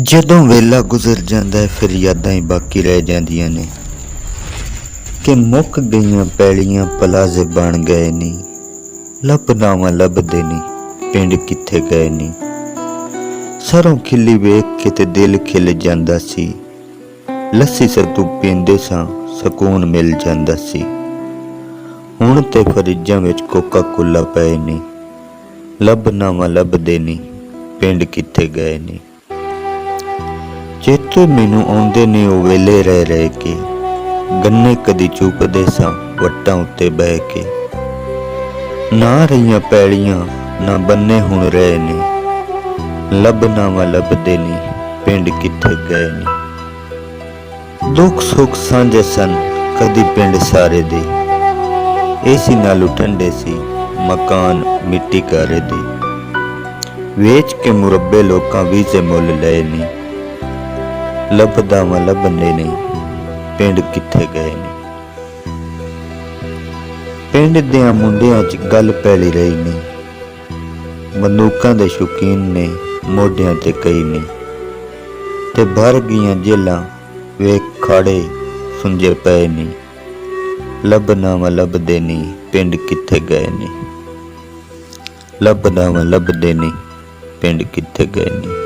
ਜਦੋਂ ਵੇਲਾ ਗੁਜ਼ਰ ਜਾਂਦਾ ਹੈ ਫਿਰ ਯਾਦਾਂ ਹੀ ਬਾਕੀ ਰਹਿ ਜਾਂਦੀਆਂ ਨੇ ਕਿ ਮੁੱਕ ਗਈਆਂ ਪੈਲੀਆਂ ਪਲਾਜ਼ੇ ਬਣ ਗਏ ਨੀ। ਲੱਭਦਾਵਾਂ ਲੱਭਦੇ ਨੀ ਪਿੰਡ ਕਿੱਥੇ ਗਏ ਨੀ। ਸਰੋਂ ਖਿੱਲੀ ਵੇਖ ਕੇ ਤੇ ਦਿਲ ਖਿਲ ਜਾਂਦਾ ਸੀ। ਲੱਸੀ ਸੱਤੂ ਪੀਂਦੇ ਸਾਂ ਸਕੂਨ ਮਿਲ ਜਾਂਦਾ ਸੀ। ਹੁਣ ਤੇ ਫਰਿੱਜਾਂ ਵਿੱਚ ਕੋਕਾ ਕੋਲਾ ਪਏ ਨੇ। ਲੱਭਦਾਵਾਂ ਲੱਭਦੇ ਨੀ ਪਿੰਡ ਕਿੱਥੇ ਗਏ ਨੀ। ਚੇਤੇ ਮੈਨੂੰ ਆਉਂਦੇ ਨੇ ਉਹ ਵੇਲੇ ਰਹਿ ਰਹਿ ਕੇ। ਗੰਨੇ ਕਦੀ ਚੂਪਦੇ ਸਾਂ ਵੱਟਾਂ ਉੱਤੇ ਬਹਿ ਕੇ। ਨਾ ਰਹੀਆਂ ਪੈਲੀਆਂ ਨਾ ਬੰਨੇ ਹੁਣ ਰਹੇ ਨੇ। ਲੱਭਦਾਵਾਂ ਲੱਭਦੇ ਨੀ ਪਿੰਡ ਕਿੱਥੇ ਗਏ ਨੇ। ਦੁੱਖ ਸੁੱਖ ਸਾਂਝੇ ਸਨ ਕਦੀ ਪਿੰਡ ਸਾਰੇ ਦੇ। ਏਸੀ ਨਾਲੋਂ ਠੰਡੇ ਸੀ ਮਕਾਨ ਮਿੱਟੀ ਘਰੇ ਦੇ। ਵੇਚ ਕੇ ਮੁਰੱਬੇ ਲੋਕਾਂ ਵੀਜ਼ੇ ਮੁੱਲ ਲਏ ਨੇ। ਲੱਭਦਾਵਾਂ ਲੱਭਦੇ ਨੇ ਪਿੰਡ ਕਿੱਥੇ ਗਏ ਨੇ। ਪਿੰਡ ਦਿਆਂ ਮੁੰਡਿਆਂ 'ਚ ਗੱਲ ਪੈਲੀ ਰਹੀ ਨਹੀਂ। ਬੰਦੂਕਾਂ ਦੇ ਸ਼ੌਕੀਨ ਨੇ ਮੋਢਿਆਂ ਤੇ ਕਈ ਨੇ। ਤੇ ਭਰ ਗਈਆਂ ਜੇਲਾਂ ਵੇਖ ਖਾੜੇ ਸੁੰਝੇ ਪਏ ਨੇ। ਲੱਭਦਾਵਾਂ ਲੱਭਦੇ ਨੇ ਪਿੰਡ ਕਿੱਥੇ ਗਏ ਨੇ। ਲੱਭਦਾਵਾਂ ਲੱਭਦੇ ਨੇ ਪਿੰਡ ਕਿੱਥੇ ਗਏ ਨੇ।